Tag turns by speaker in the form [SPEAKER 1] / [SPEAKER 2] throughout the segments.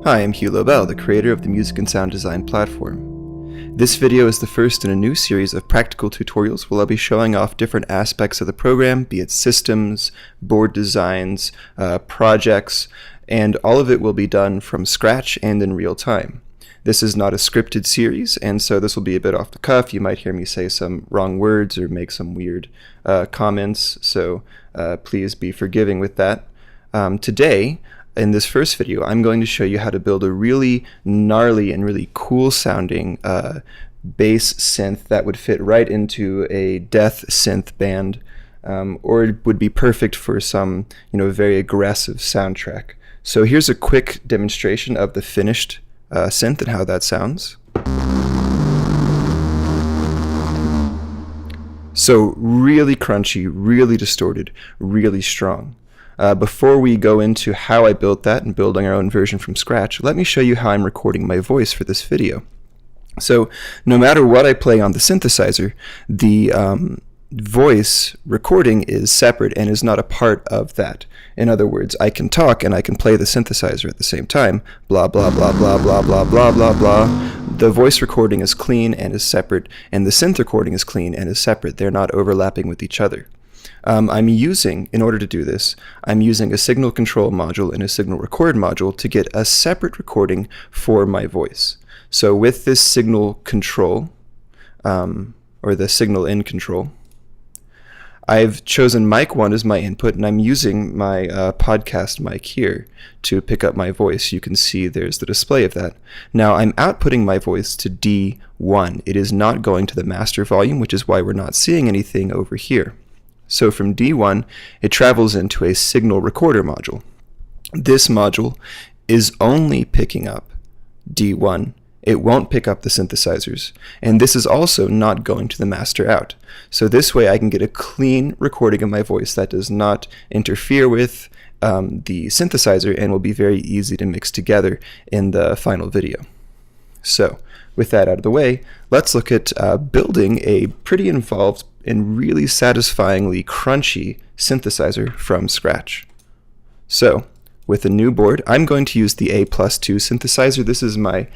[SPEAKER 1] Hi, I'm Hugh Lobel, the creator of the music and sound design platform. This video is the first in a new series of practical tutorials where I'll be showing off different aspects of the program, be it systems, board designs, projects, and all of it will be done from scratch and in real time. This is not a scripted series, and so this will be a bit off the cuff. You might hear me say some wrong words or make some weird comments, so please be forgiving with that. Today, in this first video, I'm going to show you how to build a really gnarly and really cool sounding bass synth that would fit right into a death synth band, or it would be perfect for some very aggressive soundtrack. So here's a quick demonstration of the finished synth and how that sounds. So really crunchy, really distorted, really strong. Before we go into how I built that and building our own version from scratch, let me show you how I'm recording my voice for this video. So no matter what I play on the synthesizer, the voice recording is separate and is not a part of that. In other words, I can talk and I can play the synthesizer at the same time, blah blah blah blah blah blah blah blah blah. The voice recording is clean and is separate, and the synth recording is clean and is separate. They're not overlapping with each other. In order to do this, I'm using a signal control module and a signal record module to get a separate recording for my voice. So with this signal control, or the signal in control, I've chosen mic 1 as my input, and I'm using my podcast mic here to pick up my voice. You can see there's the display of that. Now I'm outputting my voice to D1. It is not going to the master volume, which is why we're not seeing anything over here. So from D1, it travels into a signal recorder module. This module is only picking up D1. It won't pick up the synthesizers. And this is also not going to the master out. So this way I can get a clean recording of my voice that does not interfere with the synthesizer and will be very easy to mix together in the final video. So with that out of the way, let's look at building a pretty involved and really satisfyingly crunchy synthesizer from scratch. So with a new board, I'm going to use the A+2 synthesizer. This is my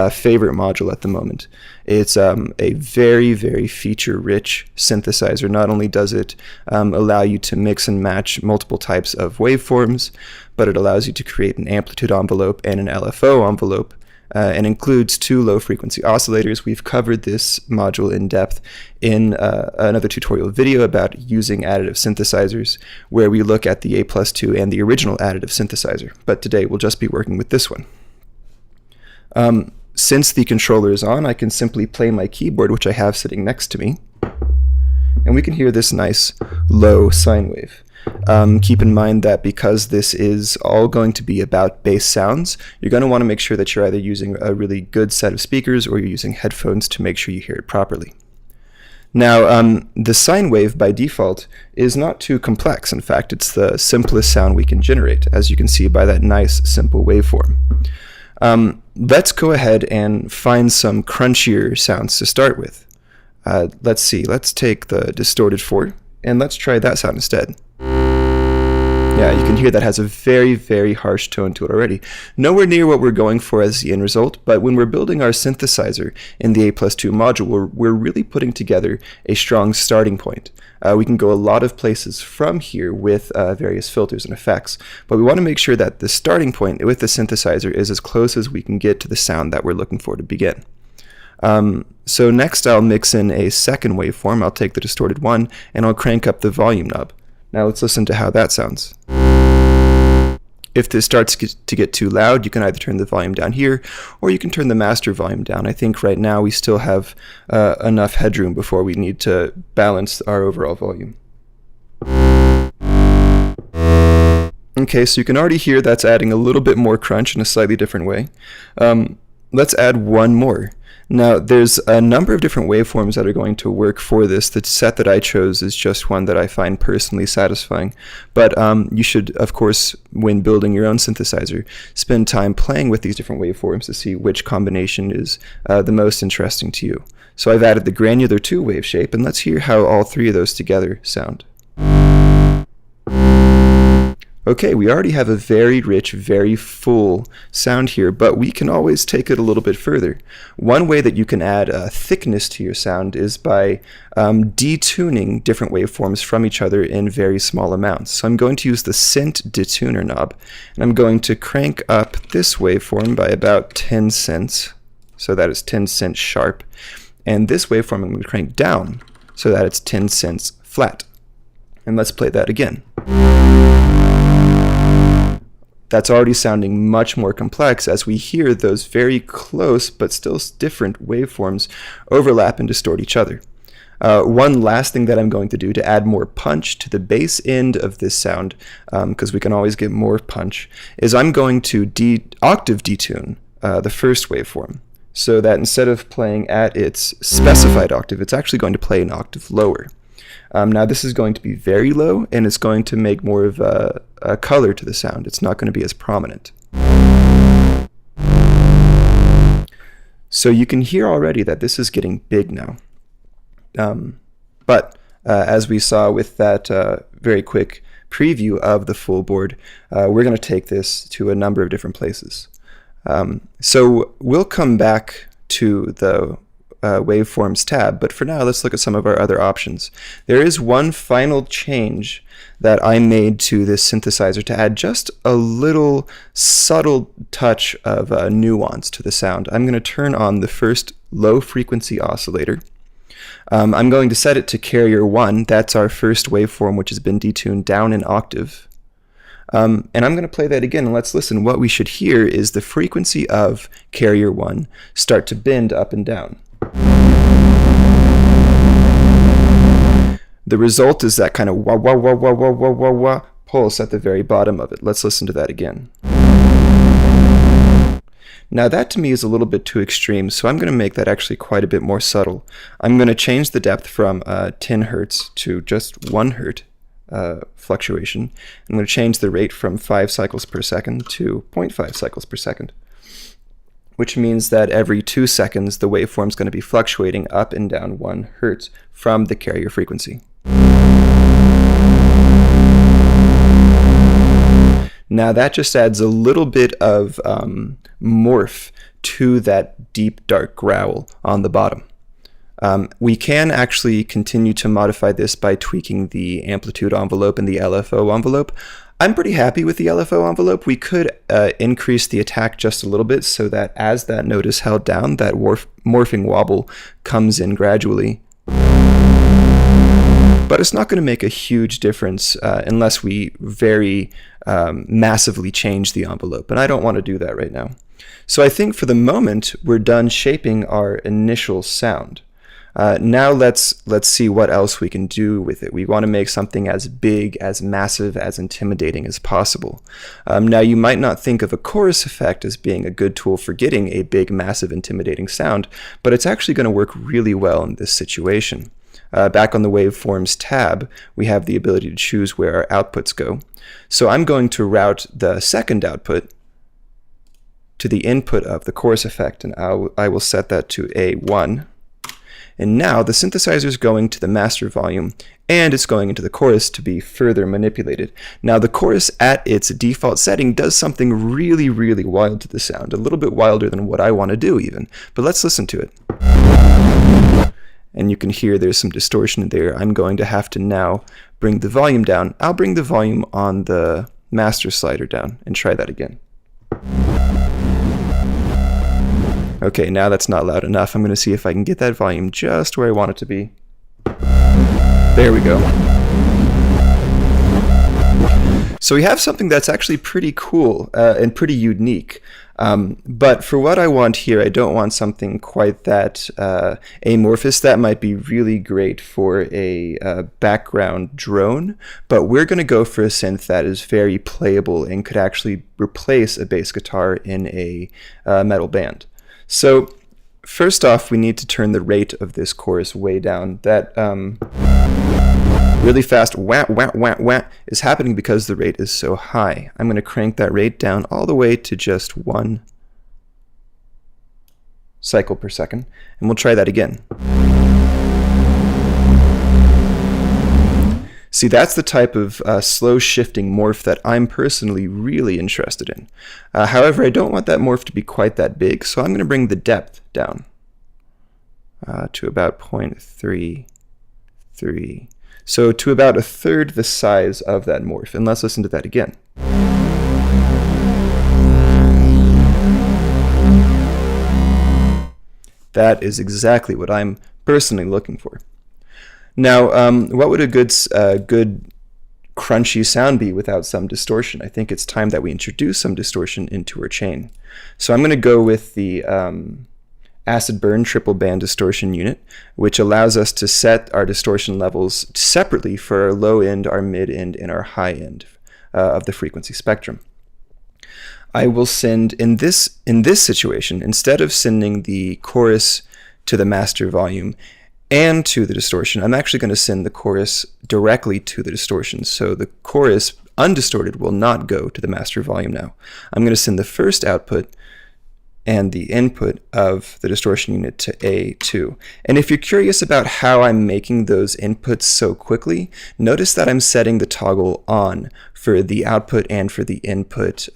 [SPEAKER 1] favorite module at the moment. It's a very, very feature-rich synthesizer. Not only does it allow you to mix and match multiple types of waveforms, but it allows you to create an amplitude envelope and an LFO envelope, and includes 2 low-frequency oscillators. We've covered this module in depth in another tutorial video about using additive synthesizers, where we look at the A+2 and the original additive synthesizer. But today we'll just be working with this one. Since the controller is on, I can simply play my keyboard, which I have sitting next to me, and we can hear this nice low sine wave. Keep in mind that because this is all going to be about bass sounds, you're going to want to make sure that you're either using a really good set of speakers or you're using headphones to make sure you hear it properly. Now, the sine wave by default is not too complex. In fact, it's the simplest sound we can generate, as you can see by that nice simple waveform. Let's go ahead and find some crunchier sounds to start with. Let's see, let's take the distorted 4 and let's try that sound instead. Yeah, you can hear that has a very, very harsh tone to it already. Nowhere near what we're going for as the end result, but when we're building our synthesizer in the A+2 module, we're really putting together a strong starting point. We can go a lot of places from here with various filters and effects, but we want to make sure that the starting point with the synthesizer is as close as we can get to the sound that we're looking for to begin. So next I'll mix in a second waveform. I'll take the distorted 1 and I'll crank up the volume knob. Now let's listen to how that sounds. If this starts to get too loud, you can either turn the volume down here or you can turn the master volume down. I think right now we still have enough headroom before we need to balance our overall volume. Okay, so you can already hear that's adding a little bit more crunch in a slightly different way. Let's add one more. Now, there's a number of different waveforms that are going to work for this. The set that I chose is just one that I find personally satisfying. But you should, of course, when building your own synthesizer, spend time playing with these different waveforms to see which combination is the most interesting to you. So I've added the granular 2 wave shape, and let's hear how all 3 of those together sound. Okay, we already have a very rich, very full sound here, but we can always take it a little bit further. One way that you can add thickness to your sound is by detuning different waveforms from each other in very small amounts. So I'm going to use the Synth detuner knob, and I'm going to crank up this waveform by about 10 cents, so that is 10 cents sharp, and this waveform I'm going to crank down so that it's 10 cents flat. And let's play that again. That's already sounding much more complex as we hear those very close but still different waveforms overlap and distort each other. One last thing that I'm going to do to add more punch to the bass end of this sound, because we can always get more punch, is I'm going to octave detune the first waveform, so that instead of playing at its specified octave, it's actually going to play an octave lower. Now this is going to be very low, and it's going to make more of a color to the sound. It's not going to be as prominent. So you can hear already that this is getting big now. But as we saw with that very quick preview of the full board, we're going to take this to a number of different places. So we'll come back to the waveforms tab, but for now let's look at some of our other options. There is one final change that I made to this synthesizer to add just a little subtle touch of nuance to the sound. I'm going to turn on the first low frequency oscillator. I'm going to set it to carrier 1. That's our first waveform, which has been detuned down an octave. And I'm going to play that again, and let's listen. What we should hear is the frequency of carrier 1 start to bend up and down. The result is that kind of wah wah wah wah wah wah wah wah pulse at the very bottom of it. Let's listen to that again. Now that to me is a little bit too extreme, so I'm going to make that actually quite a bit more subtle. I'm going to change the depth from 10 hertz to just 1 hertz fluctuation. I'm going to change the rate from 5 cycles per second to 0.5 cycles per second, which means that every 2 seconds the waveform is going to be fluctuating up and down 1 hertz from the carrier frequency. Now that just adds a little bit of morph to that deep dark growl on the bottom. We can actually continue to modify this by tweaking the amplitude envelope and the LFO envelope. I'm pretty happy with the LFO envelope. We could increase the attack just a little bit so that as that note is held down, that morphing wobble comes in gradually. But it's not going to make a huge difference unless we very massively change the envelope, and I don't want to do that right now. So I think for the moment, we're done shaping our initial sound. Now let's see what else we can do with it. We want to make something as big, as massive, as intimidating as possible. Now you might not think of a chorus effect as being a good tool for getting a big, massive, intimidating sound, but it's actually going to work really well in this situation. Back on the Waveforms tab, we have the ability to choose where our outputs go. So I'm going to route the second output to the input of the chorus effect, and I will set that to A1. And now the synthesizer is going to the master volume, and it's going into the chorus to be further manipulated. Now the chorus at its default setting does something really, really wild to the sound, a little bit wilder than what I want to do even. But let's listen to it. And you can hear there's some distortion in there. I'm going to have to now bring the volume down. I'll bring the volume on the master slider down and try that again. Okay, now that's not loud enough. I'm going to see if I can get that volume just where I want it to be. There we go. So we have something that's actually pretty cool and pretty unique. But for what I want here, I don't want something quite that amorphous. That might be really great for a background drone, but we're going to go for a synth that is very playable and could actually replace a bass guitar in a metal band. So first off, we need to turn the rate of this chorus way down. That really fast wah, wah, wah, wah is happening because the rate is so high. I'm going to crank that rate down all the way to just 1 cycle per second, and we'll try that again. See, that's the type of slow shifting morph that I'm personally really interested in. However, I don't want that morph to be quite that big, so I'm going to bring the depth down to about 0.33. So to about a third the size of that morph. And let's listen to that again. That is exactly what I'm personally looking for. Now, what would a good crunchy sound be without some distortion? I think it's time that we introduce some distortion into our chain. So I'm going to go with the acid burn triple band distortion unit, which allows us to set our distortion levels separately for our low end, our mid end, and our high end of the frequency spectrum. I will send, in this situation, instead of sending the chorus to the master volume and to the distortion, I'm actually going to send the chorus directly to the distortion. So the chorus, undistorted, will not go to the master volume now. I'm going to send the first output and the input of the distortion unit to A2. And if you're curious about how I'm making those inputs so quickly, notice that I'm setting the toggle on for the output and for the input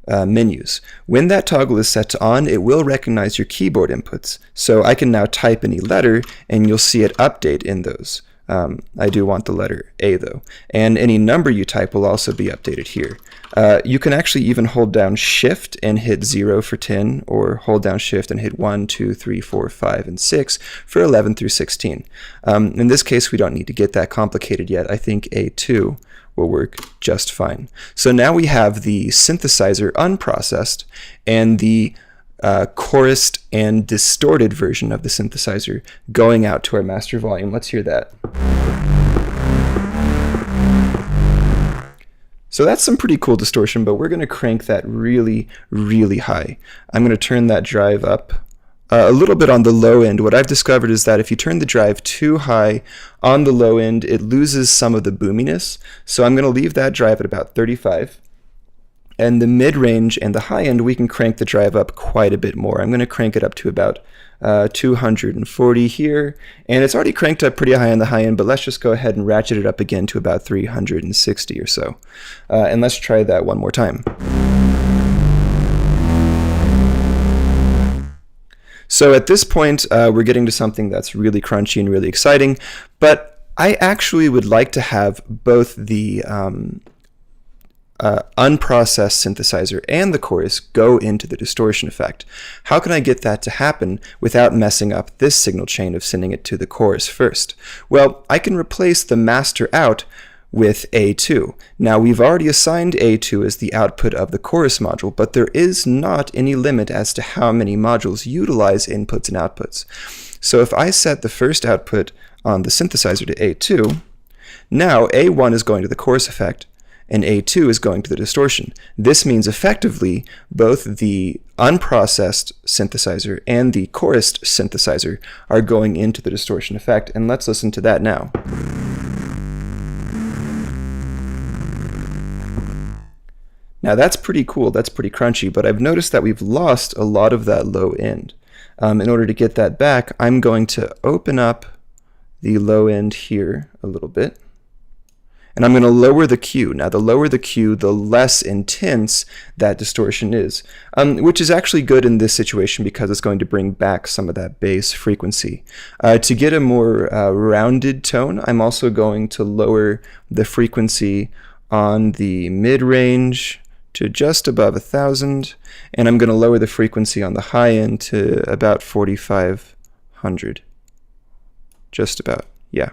[SPEAKER 1] menus. When that toggle is set to on, it will recognize your keyboard inputs. So I can now type any letter and you'll see it update in those. I do want the letter A though. And any number you type will also be updated here. You can actually even hold down Shift and hit 0 for 10, or hold down Shift and hit 1, 2, 3, 4, 5, and 6 for 11 through 16. In this case, we don't need to get that complicated yet. I think A2 will work just fine. So now we have the synthesizer unprocessed and the chorused and distorted version of the synthesizer going out to our master volume. Let's hear that. So that's some pretty cool distortion, but we're going to crank that really, really high. I'm going to turn that drive up a little bit on the low end. What I've discovered is that if you turn the drive too high on the low end, it loses some of the boominess. So I'm going to leave that drive at about 35. And the mid-range and the high end, we can crank the drive up quite a bit more. I'm going to crank it up to about 240 here. And it's already cranked up pretty high on the high end, but let's just go ahead and ratchet it up again to about 360 or so. And let's try that one more time. So at this point, we're getting to something that's really crunchy and really exciting, but I actually would like to have both the unprocessed synthesizer and the chorus go into the distortion effect. How can I get that to happen without messing up this signal chain of sending it to the chorus first? Well, I can replace the master out with A2. Now we've already assigned A2 as the output of the chorus module, but there is not any limit as to how many modules utilize inputs and outputs. So if I set the first output on the synthesizer to A2, now A1 is going to the chorus effect, and A2 is going to the distortion. This means effectively both the unprocessed synthesizer and the chorused synthesizer are going into the distortion effect, and let's listen to that now. Now that's pretty cool, that's pretty crunchy, but I've noticed that we've lost a lot of that low end. In order to get that back, I'm going to open up the low end here a little bit. And I'm going to lower the Q. Now, the lower the Q, the less intense that distortion is, which is actually good in this situation because it's going to bring back some of that bass frequency. To get a more rounded tone, I'm also going to lower the frequency on the mid-range to just above 1,000, and I'm going to lower the frequency on the high end to about 4,500. Just about, yeah.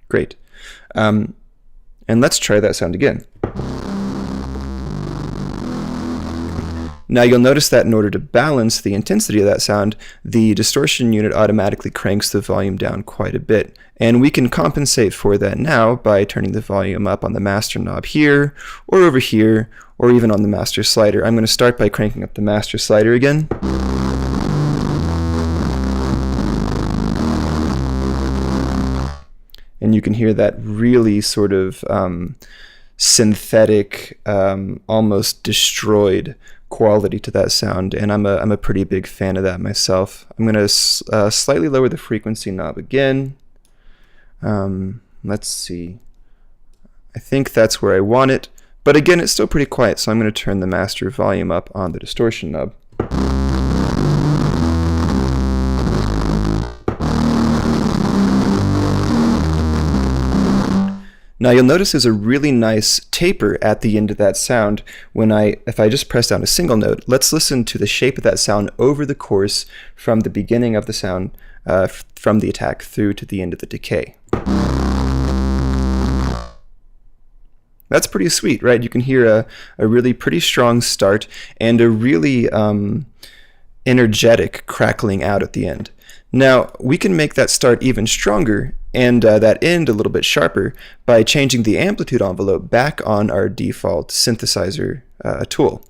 [SPEAKER 1] Great. And let's try that sound again. Now you'll notice that in order to balance the intensity of that sound, the distortion unit automatically cranks the volume down quite a bit. And we can compensate for that now by turning the volume up on the master knob here, or over here, or even on the master slider. I'm going to start by cranking up the master slider again. And you can hear that really sort of synthetic, almost destroyed quality to that sound, and I'm a pretty big fan of that myself. I'm going to slightly lower the frequency knob again, Let's see. I think that's where I want it, but again, it's still pretty quiet, so I'm going to turn the master volume up on the distortion knob. Now you'll notice there's a really nice taper at the end of that sound if I just press down a single note. Let's listen to the shape of that sound over the course from the beginning of the sound, from the attack through to the end of the decay. That's pretty sweet, right? You can hear a really pretty strong start and a really energetic crackling out at the end. Now, we can make that start even stronger and that end a little bit sharper by changing the amplitude envelope back on our default synthesizer tool.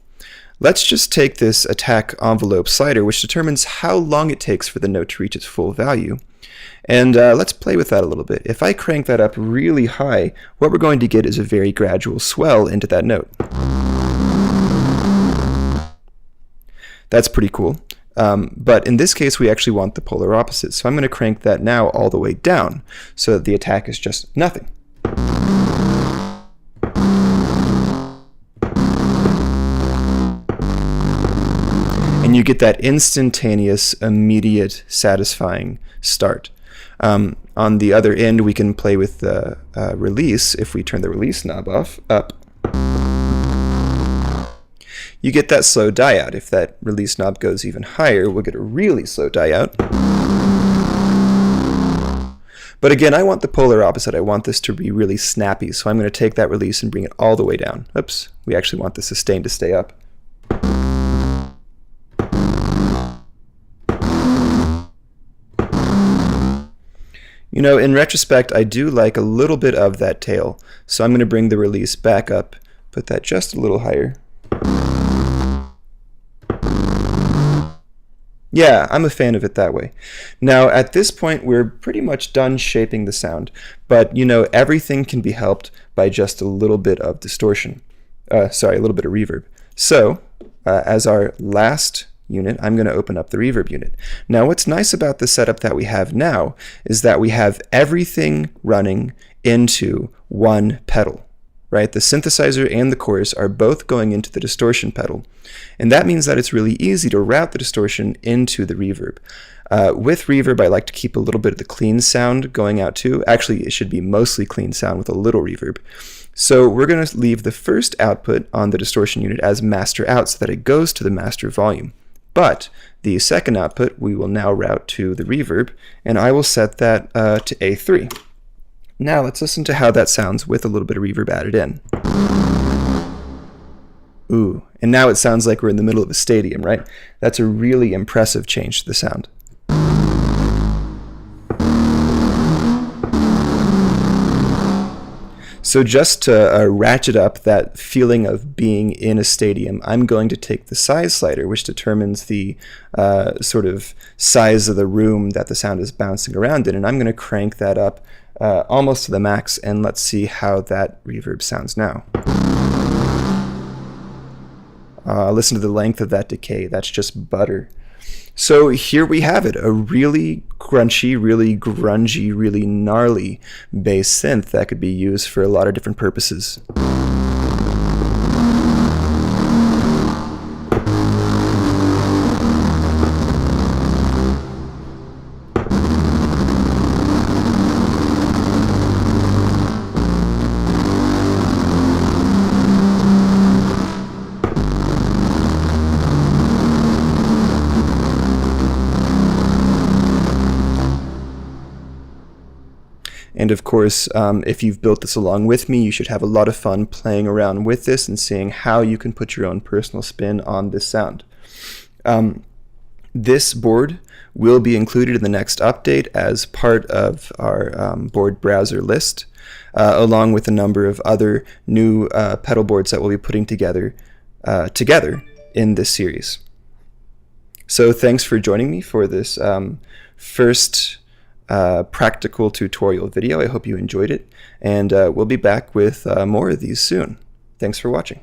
[SPEAKER 1] Let's just take this attack envelope slider, which determines how long it takes for the note to reach its full value. And let's play with that a little bit. If I crank that up really high, what we're going to get is a very gradual swell into that note. That's pretty cool. But in this case, we actually want the polar opposite. So I'm going to crank that now all the way down so that the attack is just nothing. And you get that instantaneous, immediate, satisfying start. On the other end, we can play with the release. If we turn the release knob up, you get that slow die out. If that release knob goes even higher, we'll get a really slow die out. But again, I want the polar opposite. I want this to be really snappy, so I'm going to take that release and bring it all the way down. Oops, we actually want the sustain to stay up. You know, in retrospect, I do like a little bit of that tail, so I'm going to bring the release back up, put that just a little higher. Yeah, I'm a fan of it that way. Now, at this point, we're pretty much done shaping the sound, but you know, everything can be helped by just a little bit of distortion. A little bit of reverb. So, as our last unit, I'm going to open up the reverb unit. Now, what's nice about the setup that we have now is that we have everything running into one pedal. Right? The synthesizer and the chorus are both going into the distortion pedal. And that means that it's really easy to route the distortion into the reverb. With reverb, I like to keep a little bit of the clean sound going out too. Actually, it should be mostly clean sound with a little reverb. So we're going to leave the first output on the distortion unit as master out so that it goes to the master volume. But the second output we will now route to the reverb, and I will set that to A3. Now let's listen to how that sounds with a little bit of reverb added in. Ooh, and now it sounds like we're in the middle of a stadium, right? That's a really impressive change to the sound. So just to ratchet up that feeling of being in a stadium, I'm going to take the size slider, which determines the sort of size of the room that the sound is bouncing around in, and I'm going to crank that up almost to the max, and let's see how that reverb sounds now. Listen to the length of that decay. That's just butter. So here we have it, a really crunchy, really grungy, really gnarly bass synth that could be used for a lot of different purposes. And of course, if you've built this along with me, you should have a lot of fun playing around with this and seeing how you can put your own personal spin on this sound. This board will be included in the next update as part of our board browser list, along with a number of other new pedal boards that we'll be putting together in this series. So thanks for joining me for this first practical tutorial video. I hope you enjoyed it, and we'll be back with more of these soon. Thanks for watching.